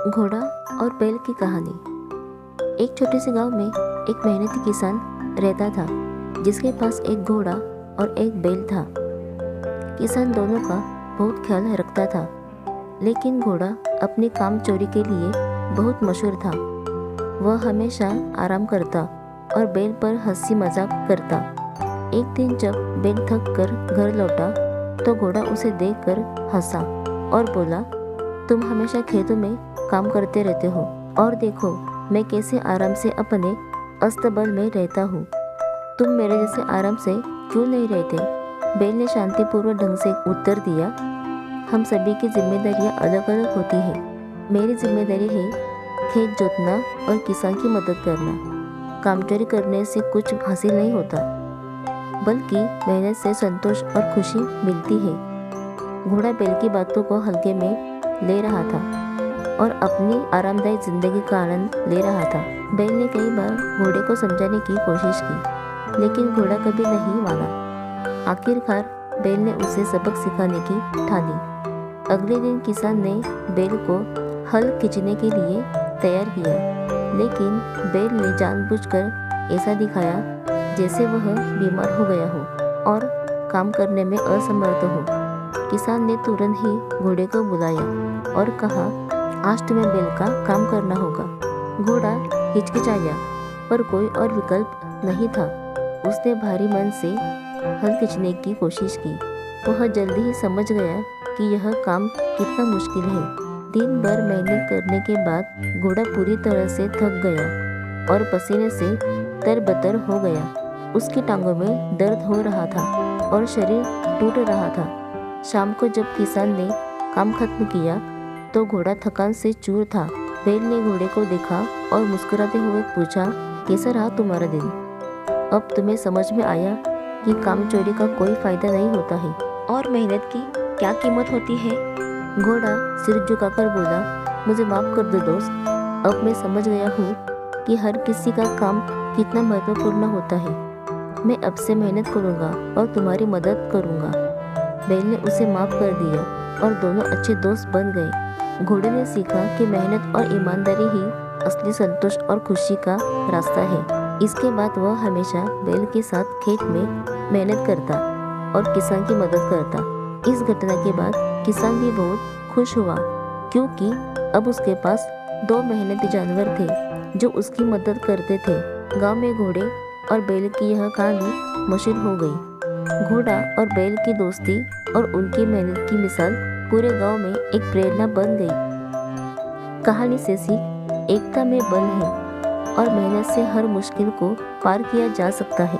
घोड़ा और बैल की कहानी। एक छोटे से गांव में एक मेहनती किसान रहता था जिसके पास एक घोड़ा और एक बैल था। किसान दोनों का बहुत ख्याल रखता था, लेकिन घोड़ा अपने काम चोरी के लिए बहुत मशहूर था। वह हमेशा आराम करता और बैल पर हंसी मजाक करता। एक दिन जब बैल थक कर घर लौटा तो घोड़ा उसे देखकर हंसा और बोला, तुम हमेशा खेतों में काम करते रहते हो और देखो मैं कैसे आराम से अपने अस्तबल में रहता हूँ। तुम मेरे जैसे आराम से क्यों नहीं रहते? बैल ने शांतिपूर्वक ढंग से उत्तर दिया, हम सभी की जिम्मेदारियाँ अलग अलग होती हैं। मेरी जिम्मेदारी है खेत जोतना और किसान की मदद करना। काम चोरी करने से कुछ हासिल नहीं होता, बल्कि मेहनत से संतोष और खुशी मिलती है। घोड़ा बैल की बातों को हल्के में ले रहा था और अपनी आरामदायक जिंदगी का आनंद ले रहा था। बैल ने कई बार घोड़े को समझाने की कोशिश की, लेकिन घोड़ा कभी नहीं माना। आखिरकार बैल ने उसे सबक सिखाने की ठानी। अगले दिन किसान ने बैल को हल खींचने के लिए तैयार किया, लेकिन बैल ने जानबूझकर ऐसा दिखाया जैसे वह बीमार हो गया हो और काम करने में असमर्थ हो। किसान ने तुरंत ही घोड़े को बुलाया और कहा, आज तुम्हें बैल का काम करना होगा। घोड़ा हिचकिचाया, पर कोई और विकल्प नहीं था। उसने भारी मन से हल खींचने की कोशिश की। वह जल्दी ही समझ गया कि यह काम कितना मुश्किल है। दिन भर मेहनत करने के बाद घोड़ा पूरी तरह से थक गया और पसीने से तरबतर हो गया। उसकी टांगों में दर्द हो रहा था और शरीर टूट रहा था। शाम को जब किसान ने काम खत्म किया तो घोड़ा थकान से चूर था। बैल ने घोड़े को देखा और मुस्कुराते हुए पूछा, कैसा रहा तुम्हारा दिन? अब तुम्हें समझ में आया कि काम चोरी का कोई फायदा नहीं होता है और मेहनत की क्या कीमत होती है? घोड़ा सिर झुकाकर बोला, मुझे माफ कर दो दोस्त। अब मैं समझ गया हूँ कि हर किसी का काम कितना महत्वपूर्ण होता है। मैं अब से मेहनत करूँगा और तुम्हारी मदद करूँगा। बैल ने उसे माफ कर दिया और दोनों अच्छे दोस्त बन गए। घोड़े ने सीखा कि मेहनत और ईमानदारी ही असली संतोष और खुशी का रास्ता है। इसके बाद वह हमेशा बैल के साथ खेत में मेहनत करता और किसान की मदद करता। इस घटना के बाद किसान भी बहुत खुश हुआ, क्योंकि अब उसके पास दो मेहनती जानवर थे जो उसकी मदद करते थे। गांव में घोड़े और बैल की यह कहानी मशहूर हो गई। घोड़ा और बैल की दोस्ती और उनकी मेहनत की मिसाल पूरे गांव में एक प्रेरणा बन गई। कहानी से सीख, एकता में बल है और मेहनत से हर मुश्किल को पार किया जा सकता है।